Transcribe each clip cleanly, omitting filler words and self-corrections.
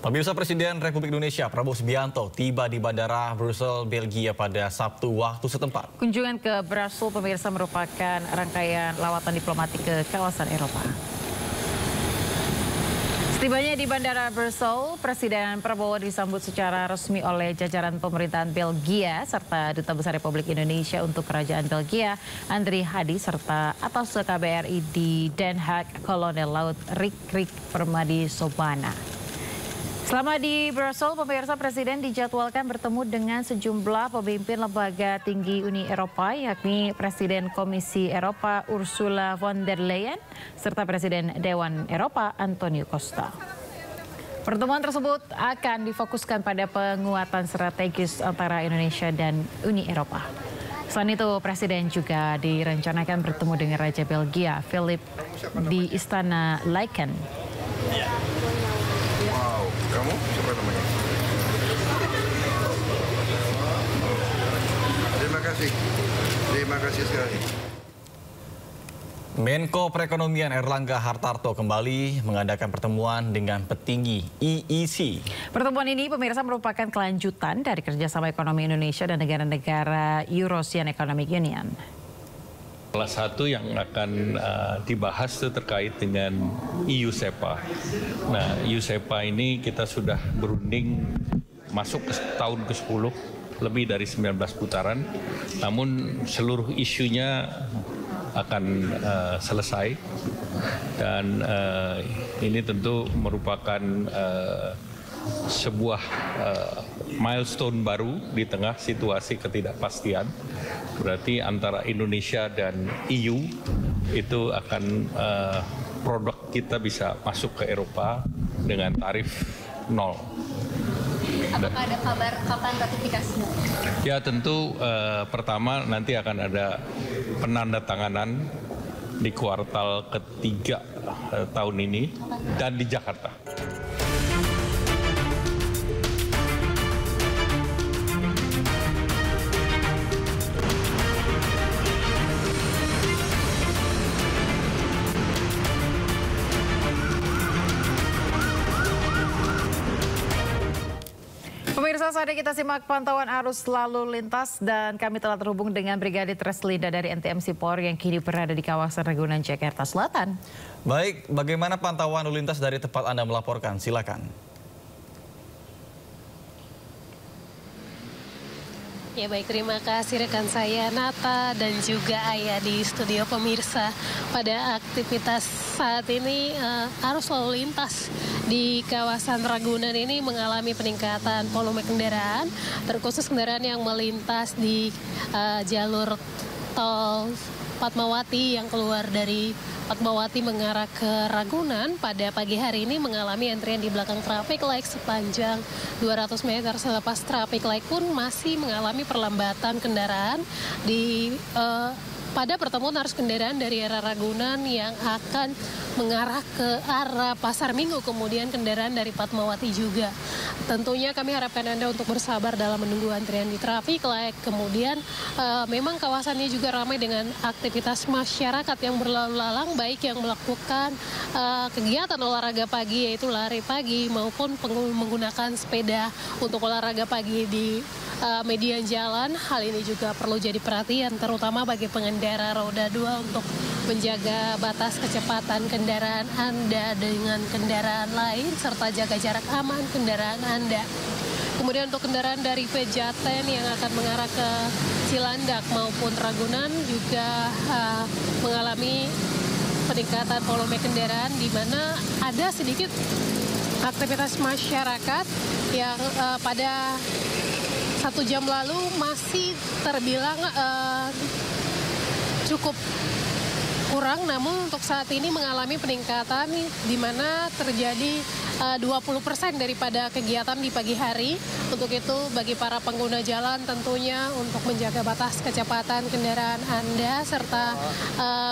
Pemirsa, Presiden Republik Indonesia Prabowo Subianto tiba di Bandara Brussels, Belgia pada Sabtu waktu setempat. Kunjungan ke Brussels, pemirsa, merupakan rangkaian lawatan diplomatik ke kawasan Eropa. Setibanya di Bandara Brussels, Presiden Prabowo disambut secara resmi oleh jajaran pemerintahan Belgia serta Duta Besar Republik Indonesia untuk Kerajaan Belgia, Andri Hadi, serta atas KBRI di Den Haag, Kolonel Laut Rik Permadi Sobana. Selama di Brussels, pemirsa, Presiden dijadwalkan bertemu dengan sejumlah pemimpin lembaga tinggi Uni Eropa, yakni Presiden Komisi Eropa Ursula von der Leyen, serta Presiden Dewan Eropa Antonio Costa. Pertemuan tersebut akan difokuskan pada penguatan strategis antara Indonesia dan Uni Eropa. Selain itu, Presiden juga direncanakan bertemu dengan Raja Belgia, Philip, di Istana Laeken. Wow, kamu siapa namanya? Terima kasih sekali. Menko Perekonomian Erlangga Hartarto kembali mengadakan pertemuan dengan petinggi EEC. Pertemuan ini, pemirsa, merupakan kelanjutan dari kerjasama ekonomi Indonesia dan negara-negara Eurasian Economic Union. Salah satu yang akan dibahas itu terkait dengan EU SEPA. Nah, EU SEPA ini kita sudah berunding masuk ke tahun ke-10, lebih dari 19 putaran. Namun seluruh isunya akan selesai dan ini tentu merupakan sebuah milestone baru di tengah situasi ketidakpastian. Berarti antara Indonesia dan EU itu akan produk kita bisa masuk ke Eropa dengan tarif 0. Apakah ada kabar kapan ratifikasinya? Ya, tentu pertama nanti akan ada penandatanganan di kuartal ketiga tahun ini dan di Jakarta. Pemirsa, saat ini kita simak pantauan arus lalu lintas dan kami telah terhubung dengan Brigadir Treslinda dari NTMC Polri yang kini berada di kawasan Ragunan, Jakarta Selatan. Baik, bagaimana pantauan lalu lintas dari tempat Anda melaporkan? Silakan. Ya baik, terima kasih rekan saya Nata dan juga Ayah di studio. Pemirsa, pada aktivitas saat ini arus lalu lintas di kawasan Ragunan ini mengalami peningkatan volume kendaraan, terkhusus kendaraan yang melintas di jalur tol Fatmawati yang keluar dari Fatmawati mengarah ke Ragunan pada pagi hari ini mengalami antrian di belakang traffic light sepanjang 200 meter. Selepas traffic light pun masih mengalami perlambatan kendaraan di pada pertemuan arus kendaraan dari arah Ragunan yang akan mengarah ke arah Pasar Minggu, kemudian kendaraan dari Fatmawati juga. Tentunya kami harapkan Anda untuk bersabar dalam menunggu antrian di traffic light. Kemudian memang kawasannya juga ramai dengan aktivitas masyarakat yang berlalu lalang, baik yang melakukan kegiatan olahraga pagi yaitu lari pagi maupun menggunakan sepeda untuk olahraga pagi di median jalan. Hal ini juga perlu jadi perhatian terutama bagi pengendara roda 2 untuk menjaga batas kecepatan kendaraan Anda dengan kendaraan lain serta jaga jarak aman kendaraan Anda. Kemudian untuk kendaraan dari Pejaten yang akan mengarah ke Cilandak maupun Ragunan juga mengalami peningkatan volume kendaraan di mana ada sedikit aktivitas masyarakat yang pada 1 jam lalu masih terbilang cukup kurang, namun untuk saat ini mengalami peningkatan di mana terjadi 20% daripada kegiatan di pagi hari. Untuk itu bagi para pengguna jalan tentunya untuk menjaga batas kecepatan kendaraan Anda serta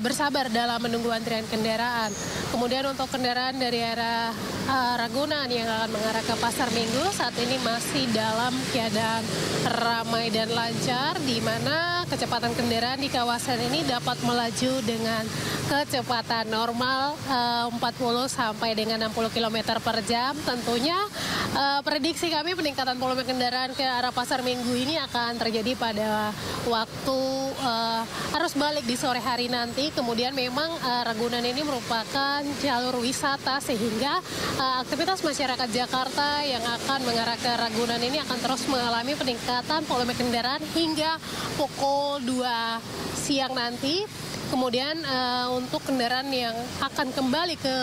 bersabar dalam menunggu antrian kendaraan. Kemudian untuk kendaraan dari arah Ragunan yang akan mengarah ke Pasar Minggu saat ini masih dalam keadaan ramai dan lancar, di mana kecepatan kendaraan di kawasan ini dapat melaju dengan kecepatan normal 40 sampai dengan 60 km per jam. Tentunya prediksi kami peningkatan volume kendaraan ke arah Pasar Minggu ini akan terjadi pada waktu arus balik di sore hari nanti. Kemudian memang Ragunan ini merupakan jalur wisata sehingga aktivitas masyarakat Jakarta yang akan mengarah ke Ragunan ini akan terus mengalami peningkatan volume kendaraan hingga pukul 2 siang nanti. Kemudian untuk kendaraan yang akan kembali ke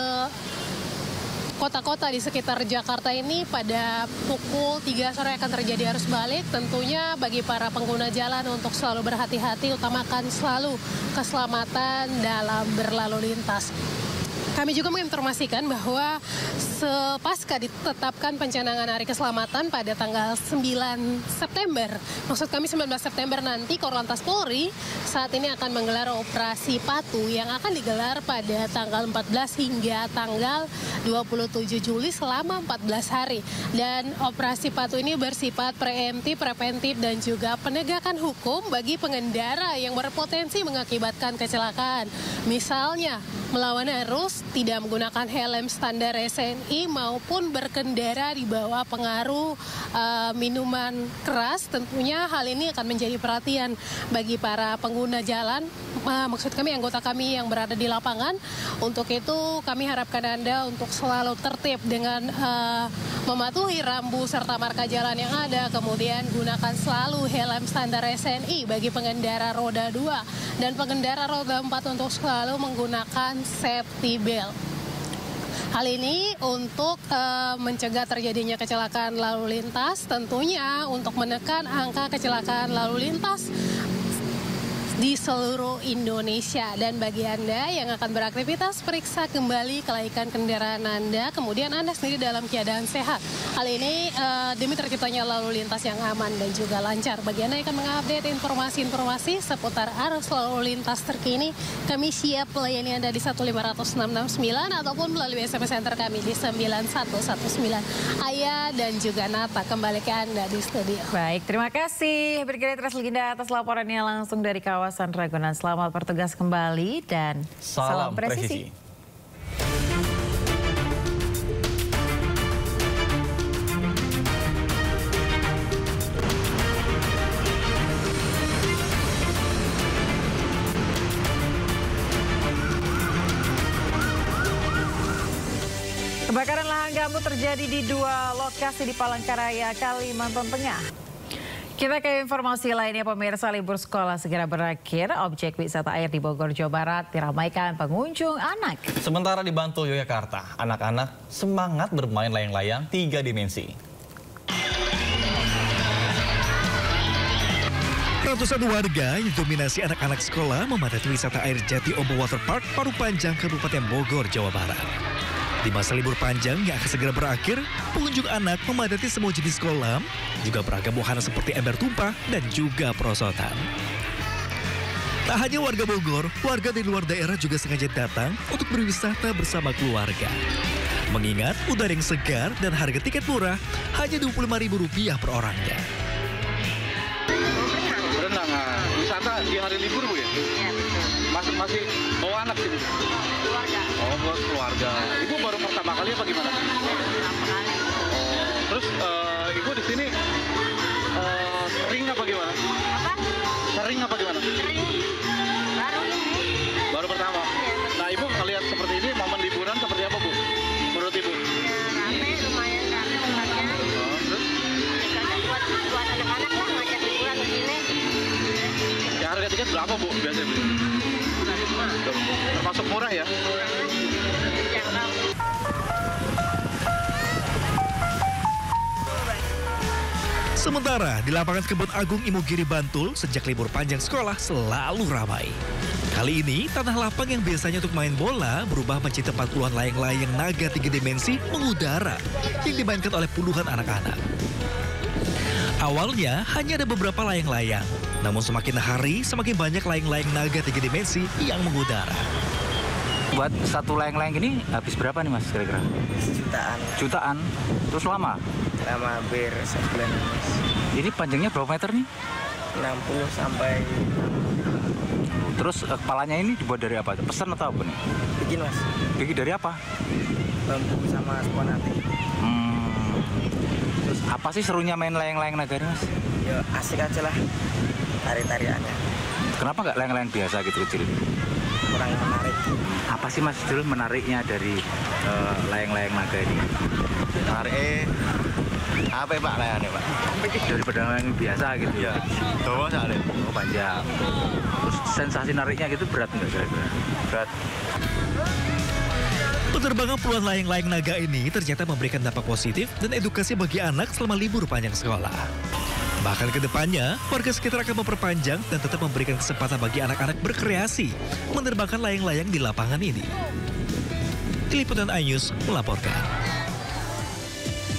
kota-kota di sekitar Jakarta ini pada pukul 3 sore akan terjadi arus balik. Tentunya bagi para pengguna jalan untuk selalu berhati-hati, utamakan selalu keselamatan dalam berlalu lintas. Kami juga menginformasikan bahwa pasca ditetapkan pencanangan Hari Keselamatan pada tanggal 9 September, maksud kami 19 September nanti, Korlantas Polri saat ini akan menggelar operasi Patuh yang akan digelar pada tanggal 14 hingga tanggal 27 Juli selama 14 hari. Dan operasi Patuh ini bersifat preemptif, preventif, dan juga penegakan hukum bagi pengendara yang berpotensi mengakibatkan kecelakaan. Misalnya, melawan arus, tidak menggunakan helm standar SNI, maupun berkendara di bawah pengaruh minuman keras. Tentunya hal ini akan menjadi perhatian bagi para pengguna jalan, maksud kami anggota kami yang berada di lapangan. Untuk itu kami harapkan Anda untuk selalu tertib dengan mematuhi rambu serta marka jalan yang ada, kemudian gunakan selalu helm standar SNI bagi pengendara roda 2 dan pengendara roda 4 untuk selalu menggunakan safety belt. Hal ini untuk mencegah terjadinya kecelakaan lalu lintas, tentunya untuk menekan angka kecelakaan lalu lintas di seluruh Indonesia. Dan bagi Anda yang akan beraktivitas, periksa kembali kelaikan kendaraan Anda, kemudian Anda sendiri dalam keadaan sehat. Hal ini demi terciptanya lalu lintas yang aman dan juga lancar. Bagi Anda yang akan mengupdate informasi-informasi seputar arus lalu lintas terkini, kami siap melayani Anda di 1500669 ataupun melalui SMS Center kami di 9119. Ayah dan juga Nata kembali ke Anda di studio. Baik, terima kasih Brigadier Teras Legenda atas laporannya langsung dari kawasan Ragunan. Selamat bertugas kembali dan salam presisi. Kebakaran lahan gambut terjadi di 2 lokasi di Palangkaraya, Kalimantan Tengah. Kita ke informasi lainnya, pemirsa. Libur sekolah segera berakhir. Objek wisata air di Bogor, Jawa Barat diramaikan pengunjung anak. Sementara di Bantul, Yogyakarta, anak-anak semangat bermain layang-layang 3 dimensi. Ratusan warga yang dominasi anak-anak sekolah memadati wisata air Jati Ombo Water Park, Parungpanjang, Kabupaten Bogor, Jawa Barat. Di masa libur panjang yang akan segera berakhir, pengunjung anak memadati semua jenis kolam, juga beragam wahana seperti ember tumpah dan juga perosotan. Tak hanya warga Bogor, warga dari luar daerah juga sengaja datang untuk berwisata bersama keluarga. Mengingat udara yang segar dan harga tiket murah hanya Rp25.000 per orangnya. Berenang, wisata di hari libur Bu ya? Iya, betul. Masih bawa anak sini? Keluarga. Oh, buat keluarga. Ibu baru pertama kali apa gimana? Pertama kali. Oh, terus Ibu di sini sering apa gimana? Apa? Sering apa gimana? Sering. Baru ini. Baru pertama? Iya. Nah, Ibu ngelihat seperti ini, momen liburan seperti apa Bu? Menurut Ibu? Rame, lumayan rame tempatnya. Oh, terus? Tiketnya buat anak-anak lah, ngajak liburan ke sini. Ya, harga tiket berapa Bu biasanya Bu? Termasuk murah ya? Sementara di lapangan Kebun Agung Imogiri Bantul, sejak libur panjang sekolah selalu ramai. Kali ini, tanah lapang yang biasanya untuk main bola berubah menjadi tempat puluhan layang-layang naga 3 dimensi mengudara yang dimainkan oleh puluhan anak-anak. Awalnya hanya ada beberapa layang-layang, namun semakin hari semakin banyak layang-layang naga 3 dimensi yang mengudara. Buat satu layang-layang ini habis berapa nih Mas kira-kira? Jutaan. Jutaan? Terus lama? Lama hampir sebulan. Ini panjangnya berapa meter nih? 60 sampai. Terus kepalanya ini dibuat dari apa? Pesan atau apa nih? Bikin Mas. Bikin dari apa? Bambu sama spon hati. Apa sih serunya main layang-layang naga ini, Mas? Ya asik aja lah tari-tariannya. Kenapa nggak layang-layang biasa gitu kecil? Kurang menarik. Apa sih Mas Dul menariknya dari layang-layang naga ini? Tarik apa ya, Pak layangnya, Pak? Daripada layang biasa gitu ya. Bawa soalnya. Oh, panjang. Terus sensasi nariknya gitu berat nggak kira-kira? Berat. Penerbangan puluhan layang-layang naga ini ternyata memberikan dampak positif dan edukasi bagi anak selama libur panjang sekolah. Bahkan ke depannya, warga sekitar akan memperpanjang dan tetap memberikan kesempatan bagi anak-anak berkreasi menerbangkan layang-layang di lapangan ini. Tim Liputan iNews melaporkan.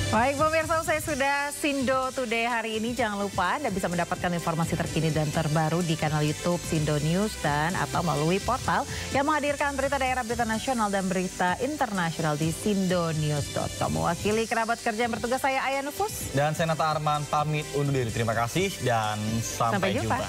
Baik pemirsa, saya sudah Sindo Today hari ini. Jangan lupa Anda bisa mendapatkan informasi terkini dan terbaru di kanal YouTube Sindo News dan atau melalui portal yang menghadirkan berita daerah, berita nasional dan berita internasional di sindonews.com. Mewakili kerabat kerja yang bertugas, saya Aya Nufus. Dan saya Nata Arman pamit undur diri. Terima kasih dan sampai jumpa.